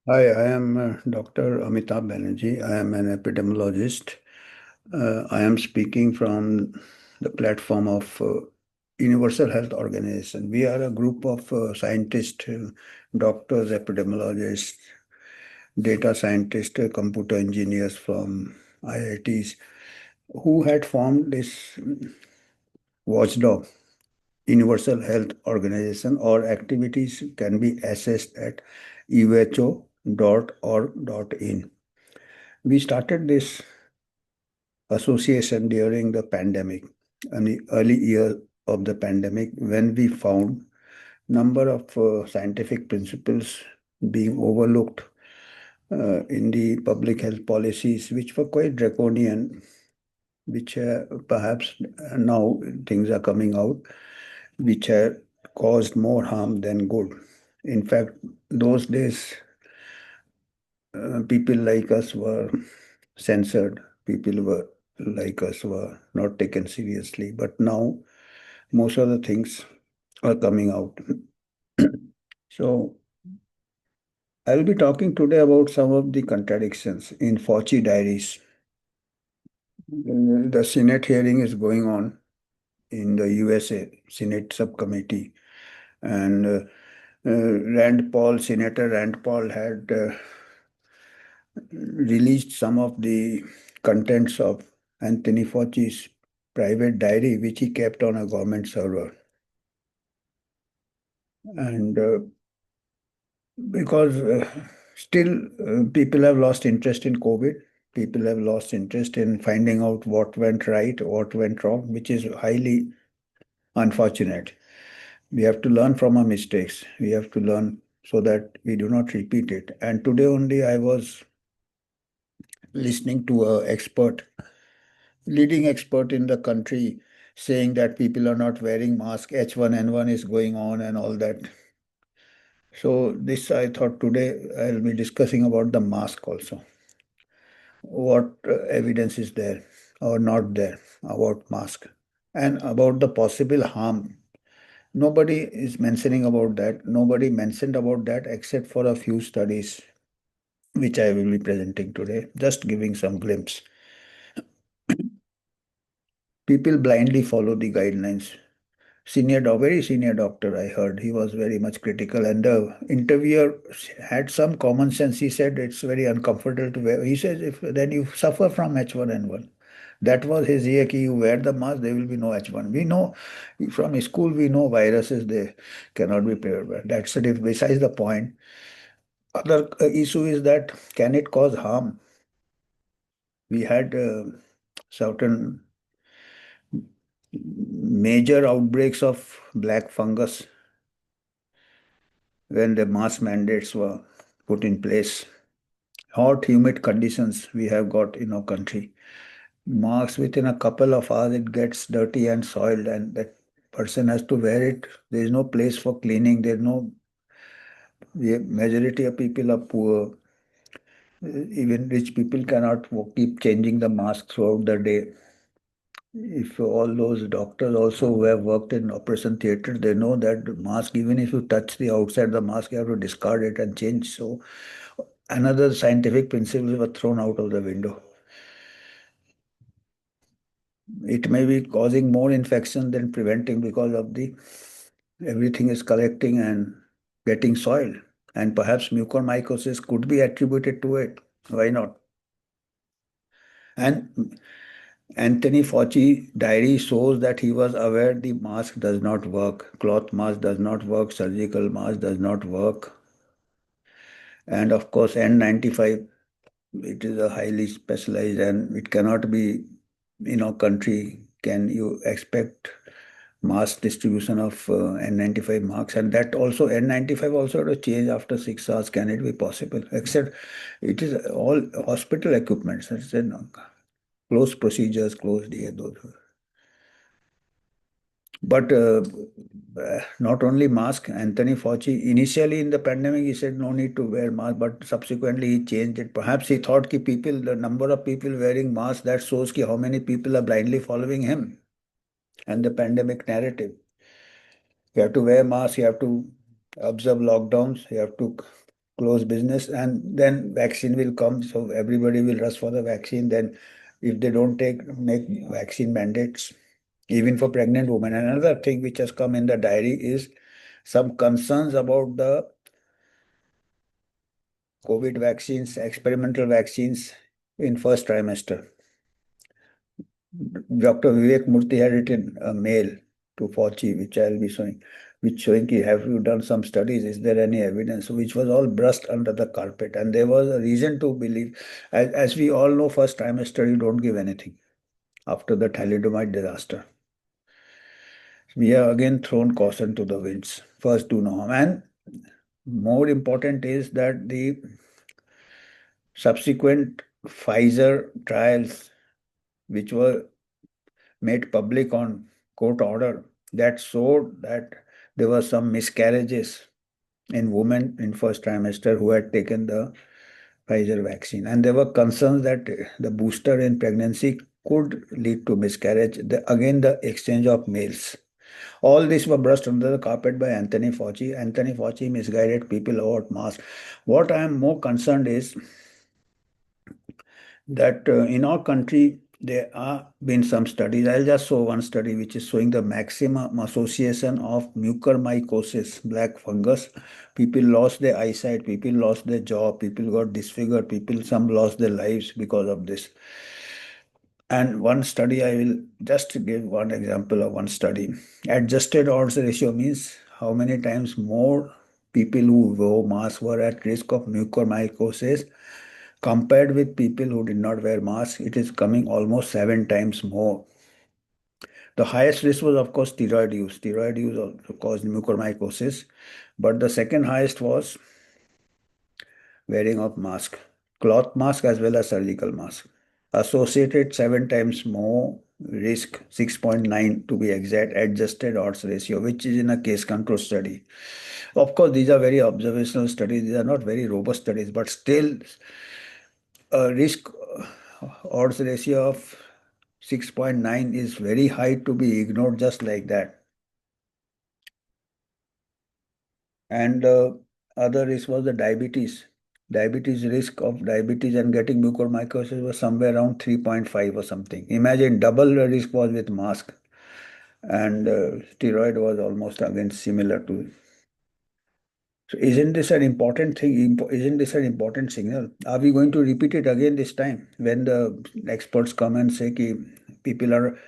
Hi, I am Dr. Amitav Banerjee. I am an epidemiologist. I am speaking from the platform of Universal Health Organization. We are a group of scientists, doctors, epidemiologists, data scientists, computer engineers from IITs who had formed this watchdog, Universal Health Organization. Or activities can be assessed at uho.org.in. We started this association during the pandemic, in the early year of the pandemic, when we found number of scientific principles being overlooked in the public health policies, which were quite draconian, which perhaps now things are coming out, which have caused more harm than good. In fact, those days, people like us were censored. People were like us were not taken seriously. But now most of the things are coming out. So I will be talking today about some of the contradictions in Fauci diaries. The Senate hearing is going on in the USA Senate subcommittee, and Senator Rand Paul had released some of the contents of Anthony Fauci's private diary, which he kept on a government server. And because still people have lost interest in COVID, people have lost interest in finding out what went right, what went wrong, which is highly unfortunate. We have to learn from our mistakes. We have to learn so that we do not repeat it. And today only I was listening to a expert, leading expert in the country, saying that people are not wearing masks, H1N1 is going on and all that. So this I thought today I'll be discussing about the mask also. What evidence is there or not there about mask and about the possible harm. Nobody is mentioning about that. Nobody mentioned about that except for a few studies which I will be presenting today, just giving some glimpse. People blindly follow the guidelines. Very senior doctor, I heard, he was very much critical, and the interviewer had some common sense. He said it's very uncomfortable to wear. He says if then you suffer from H1N1. That was his year. You wear the mask, there will be no H1. We know from school, we know viruses, they cannot be prepared. That's it. Besides the point. Other issue is that can it cause harm? We had certain major outbreaks of black fungus when the mask mandates were put in place. Hot, humid conditions we have got in our country. Masks within a couple of hours, it gets dirty and soiled, and that person has to wear it. There is no place for cleaning. There's no, the majority of people are poor. Even rich people cannot keep changing the mask throughout the day. If all those doctors also who have worked in operation theater, they know that the mask, even if you touch the outside the mask, you have to discard it and change. So another scientific principles were thrown out of the window. It may be causing more infection than preventing because of the everything is collecting and getting soiled. And perhaps mucormycosis could be attributed to it. Why not? And Anthony Fauci diary shows that he was aware the mask does not work, cloth mask does not work, surgical mask does not work. And of course, N95, it is a highly specialized and it cannot be in our country. Can you expect mass distribution of N95 masks? And that also, N95 also had to change after 6 hours. Can it be possible? Except it is all hospital equipment. So it's closed procedures, closed here, those. But not only mask, Anthony Fauci, initially in the pandemic, he said no need to wear mask, but subsequently he changed it. Perhaps he thought ki people, the number of people wearing masks, that shows ki how many people are blindly following him and the pandemic narrative. You have to wear masks, you have to observe lockdowns, you have to close business, and then vaccine will come, so everybody will rush for the vaccine. Then if they don't make vaccine mandates, even for pregnant women. And another thing which has come in the diary is some concerns about the COVID vaccines, experimental vaccines in first trimester. Dr. Vivek Murthy had written a mail to Fauci, which I'll be showing, which showing, have you done some studies? Is there any evidence? Which was all brushed under the carpet. And there was a reason to believe, as we all know, first trimester, you don't give anything after the thalidomide disaster. We have again thrown caution to the winds. First, do no harm. And more important is that the subsequent Pfizer trials, which were made public on court order, that showed that there were some miscarriages in women in first trimester who had taken the Pfizer vaccine. And there were concerns that the booster in pregnancy could lead to miscarriage. Again, the exchange of mails. All this were brushed under the carpet by Anthony Fauci. Anthony Fauci misguided people about masks. What I am more concerned is that in our country, there have been some studies. I'll just show one study which is showing the maximum association of mucormycosis, black fungus. People lost their eyesight, people lost their jaw, people got disfigured, some lost their lives because of this. And one study, I will just give one example of one study. Adjusted odds ratio means how many times more people who wore masks were at risk of mucormycosis compared with people who did not wear masks. It is coming almost 7 times more. The highest risk was, of course, steroid use. Steroid use also caused mucormycosis, but the second highest was wearing of mask, cloth mask as well as surgical mask. Associated 7 times more risk, 6.9 to be exact, adjusted odds ratio, which is in a case control study. Of course, these are very observational studies. These are not very robust studies, but still a risk odds ratio of 6.9 is very high to be ignored just like that. And other risk was the diabetes. Diabetes risk of diabetes and getting mucormycosis was somewhere around 3.5 or something. Imagine double the risk was with mask, and steroid was almost again similar to. So isn't this an important thing? Isn't this an important signal? Are we going to repeat it again this time when the experts come and say ki people are,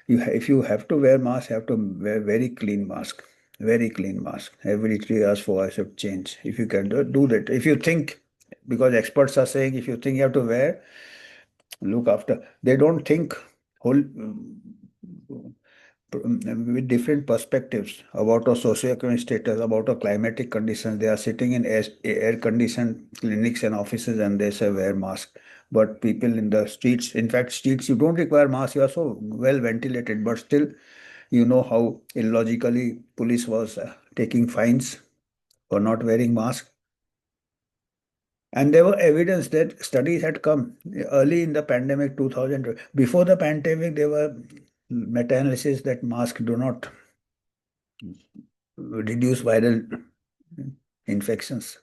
if you have to wear mask, you have to wear very clean mask, very clean mask. Every 3 hours, 4 hours should change. If you can do that. If you think, because experts are saying, if you think you have to wear, look after. They don't think whole with different perspectives about our socioeconomic status, about our climatic conditions. They are sitting in air-conditioned clinics and offices and they say wear mask. But people in the streets, in fact, streets, you don't require mask. You are so well ventilated, but still, you know how illogically police was taking fines for not wearing mask. And there were evidence that studies had come early in the pandemic 2000. Before the pandemic, there were meta-analysis that masks do not reduce viral infections.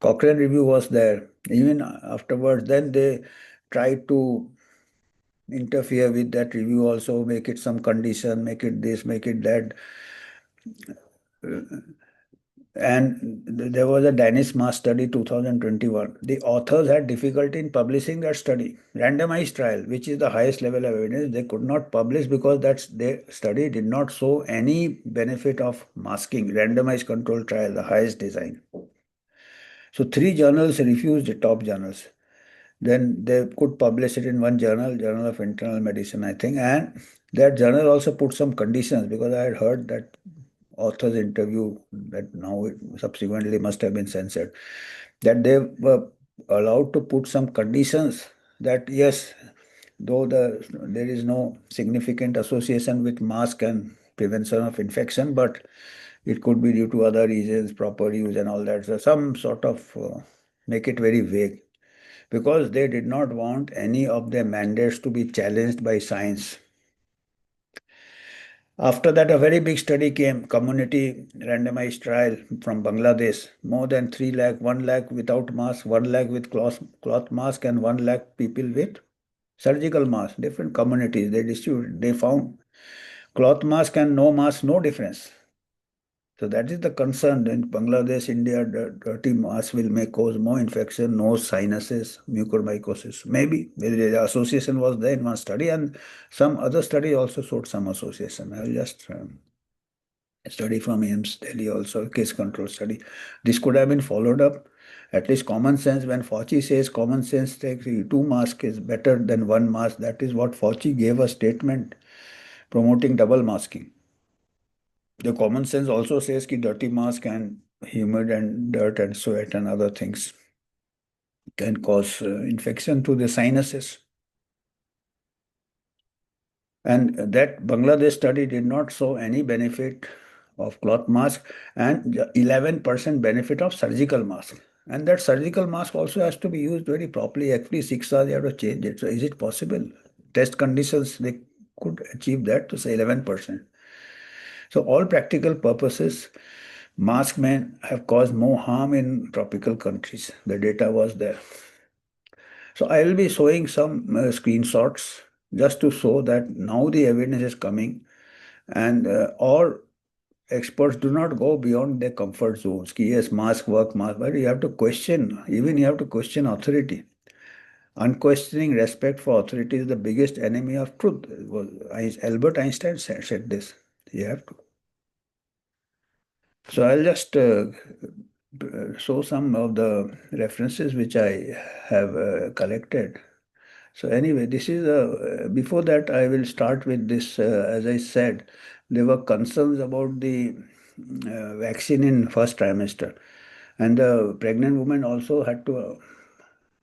Cochrane review was there. Even afterwards, then they tried to interfere with that review also, make it some condition, make it this, make it that. And there was a Danish mass study 2021. The authors had difficulty in publishing that study. Randomized trial, which is the highest level of evidence, they could not publish because their study did not show any benefit of masking. Randomized control trial, the highest design. So 3 journals refused, the top journals. Then they could publish it in one journal, Journal of Internal Medicine, I think. And that journal also put some conditions because I had heard that author's interview that now it subsequently must have been censored, that they were allowed to put some conditions that yes, though there is no significant association with mask and prevention of infection, but it could be due to other reasons, proper use and all that. So some sort of make it very vague because they did not want any of their mandates to be challenged by science. After that, a very big study came, community randomized trial from Bangladesh. More than 3 lakh, 1 lakh without mask, 1 lakh with cloth mask, and 1 lakh people with surgical mask. Different communities they distributed. They found cloth mask and no mask, no difference. So that is the concern. In Bangladesh, India, the dirty mask will may cause more infection, nose, sinuses, mucormycosis. Maybe the association was there in one study, and some other study also showed some association. I'll just a study from AIMS Delhi also, a case control study. This could have been followed up. At least common sense, when Fauci says common sense takes two masks is better than one mask, that is what Fauci gave a statement promoting double masking. The common sense also says that dirty mask and humid and dirt and sweat and other things can cause infection to the sinuses. And that Bangladesh study did not show any benefit of cloth mask and 11% benefit of surgical mask. And that surgical mask also has to be used very properly. Every 6 hours, you have to change it. So is it possible? Test conditions, they could achieve that to say 11%. So all practical purposes, mask may have caused more harm in tropical countries. The data was there. So I will be showing some screenshots just to show that now the evidence is coming and all experts do not go beyond their comfort zones. Yes, mask work, mask, but you have to question, even you have to question authority. Unquestioning respect for authority is the biggest enemy of truth. Albert Einstein said this. You have to. So I'll just show some of the references which I have collected. So anyway, this is before that I will start with this. As I said, there were concerns about the vaccine in first trimester, and the pregnant woman also had to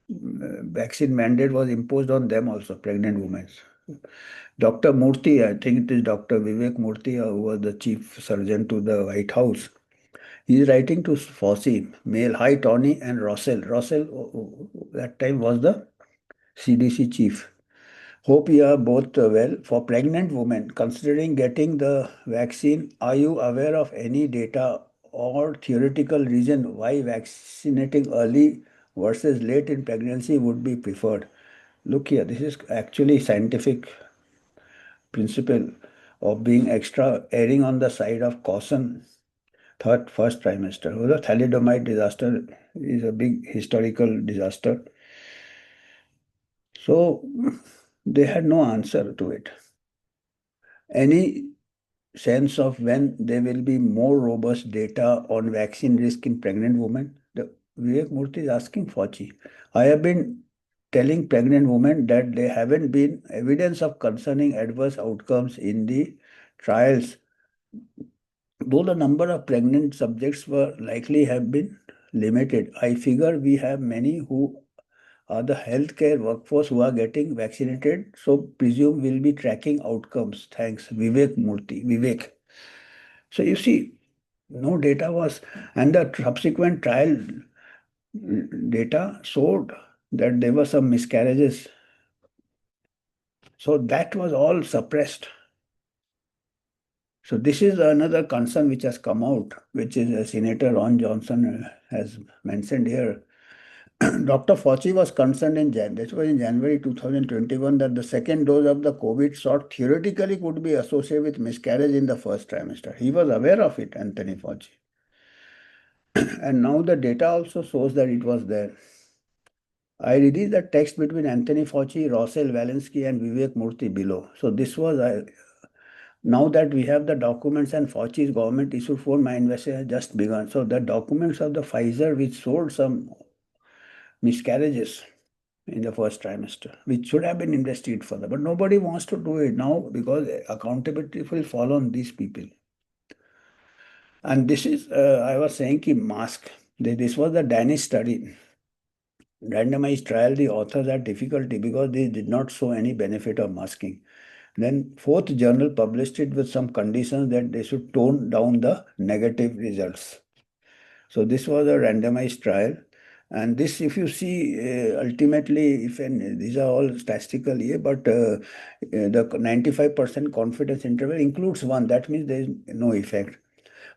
vaccine mandate was imposed on them also, pregnant women. Dr. Murthy, I think it is Dr. Vivek Murthy, who was the chief surgeon to the White House. He is writing to Fauci, mail, hi Tony and Russell. Russell, that time was the CDC chief. Hope you are both well. For pregnant women, considering getting the vaccine, are you aware of any data or theoretical reason why vaccinating early versus late in pregnancy would be preferred? Look here, this is actually scientific principle of being extra erring on the side of caution. First trimester. The thalidomide disaster is a big historical disaster. So they had no answer to it. Any sense of when there will be more robust data on vaccine risk in pregnant women? The Vivek Murthy is asking Fauci. I have been telling pregnant women that there haven't been evidence of concerning adverse outcomes in the trials, though the number of pregnant subjects were likely have been limited. I figure we have many who are the healthcare workforce who are getting vaccinated, so presume we'll be tracking outcomes. Thanks, Vivek Murthy. Vivek. So you see, no data was, and the subsequent trial data showed that there were some miscarriages. So that was all suppressed. So this is another concern which has come out, which is Senator Ron Johnson has mentioned here. Dr. Fauci was concerned this was in January 2021, that the second dose of the COVID shot theoretically could be associated with miscarriage in the first trimester. He was aware of it, Anthony Fauci. And now the data also shows that it was there. I released the text between Anthony Fauci, Rossell Walensky, and Vivek Murthy below. So this was, now that we have the documents and Fauci's government issued for my investigation has just begun. So the documents of the Pfizer which showed some miscarriages in the first trimester, which should have been investigated further. But nobody wants to do it now because accountability will fall on these people. And this is, I was saying, ki mask. This was the Danish study. Randomized trial, the authors had difficulty because they did not show any benefit of masking. Then fourth journal published it with some conditions that they should tone down the negative results. So this was a randomized trial. And this, if you see, ultimately, these are all statistical here, but the 95% confidence interval includes one. That means there is no effect.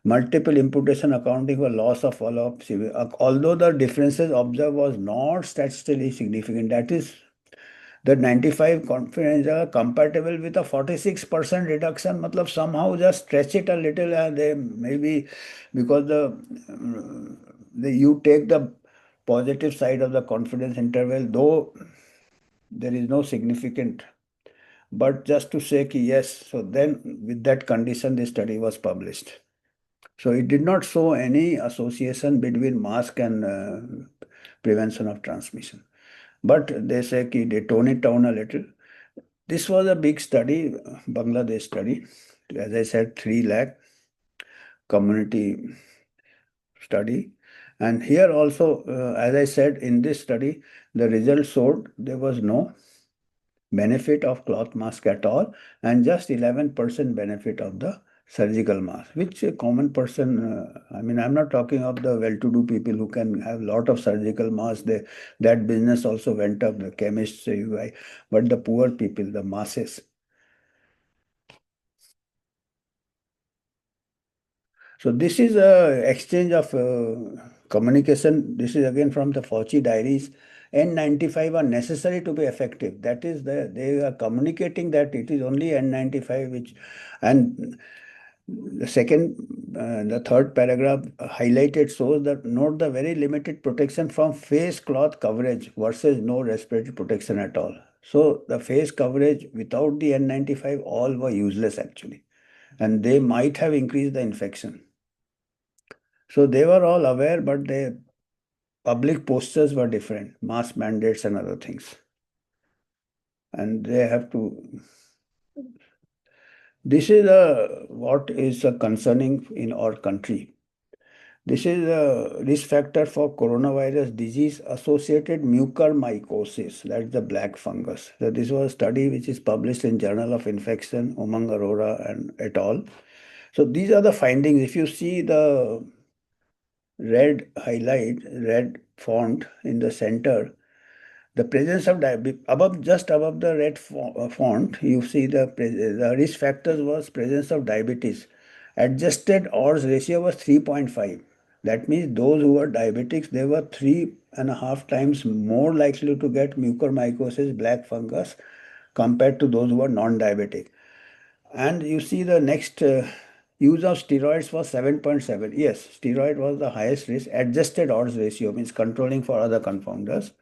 Multiple imputation accounting for loss of follow-up. Although the differences observed was not statistically significant, that is, the 95 confidence are compatible with a 46% reduction. Matlab somehow just stretch it a little, they maybe because you take the positive side of the confidence interval, though there is no significant, but just to say ki yes, so then with that condition, the study was published. So it did not show any association between mask and prevention of transmission. But they say ki they tone it down a little. This was a big study, Bangladesh study. As I said, 3 lakh community study. And here also, as I said, in this study, the results showed there was no benefit of cloth mask at all, and just 11% benefit of the surgical mask, which a common person, I mean, I'm not talking of the well-to-do people who can have lot of surgical masks. That business also went up, the chemists, UI, but the poor people, the masses. So this is a exchange of communication. This is again from the Fauci diaries. N95 are necessary to be effective. That is, they are communicating that it is only N95 which, and the third paragraph highlighted shows that note the very limited protection from face cloth coverage versus no respiratory protection at all. So the face coverage without the N95 all were useless actually, and they might have increased the infection. So they were all aware, but the public postures were different, mask mandates and other things. And they have to. This is what is concerning in our country. This is a risk factor for coronavirus disease associated mucormycosis. That's the black fungus. So this was a study which is published in Journal of Infection, Umang Arora and et al. So these are the findings. If you see the red highlight, red font in the center, the presence of above, just above the red font, you see the risk factors was presence of diabetes. Adjusted odds ratio was 3.5. That means those who were diabetics, they were 3.5 times more likely to get mucormycosis, black fungus, compared to those who were non-diabetic. And you see the next use of steroids was 7.7. Yes, steroid was the highest risk. Adjusted odds ratio means controlling for other confounders.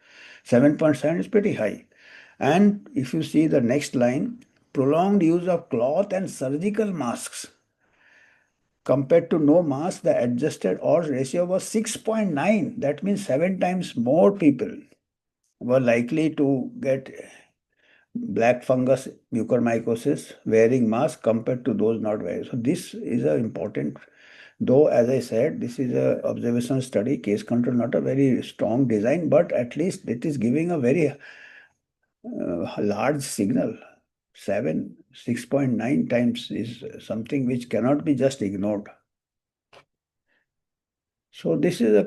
7.7 is pretty high. And if you see the next line, prolonged use of cloth and surgical masks compared to no mask, the adjusted odds ratio was 6.9. That means 7 times more people were likely to get black fungus mucormycosis wearing mask compared to those not wearing. So this is a important, though as I said, this is a observational study, case control, not a very strong design, but at least it is giving a very large signal. 6.9 times is something which cannot be just ignored. So this is a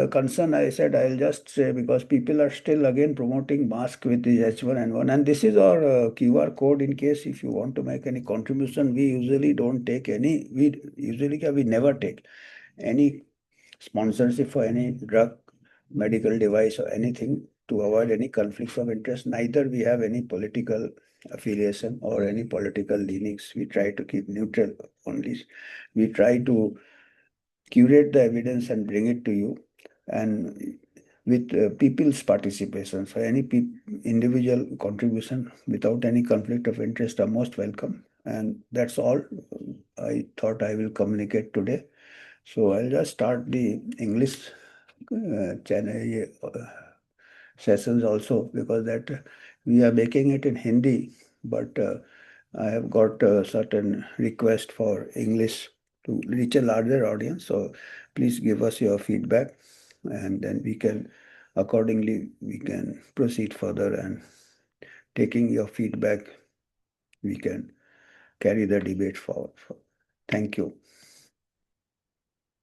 concern I said I'll just say, because people are still again promoting mask with the H1N1, and this is our QR code in case if you want to make any contribution. We usually don't take any, we never take any sponsorship for any drug, medical device or anything, to avoid any conflicts of interest. Neither we have any political affiliation or any political leanings. We try to keep neutral only. We try to curate the evidence and bring it to you, and with people's participation. So any individual contribution without any conflict of interest are most welcome. And that's all I thought I will communicate today. So I'll just start the English channel sessions also, because that we are making it in Hindi, but I have got a certain request for English to reach a larger audience. So please give us your feedback, and then accordingly, we can proceed further, and taking your feedback, we can carry the debate forward. Thank you.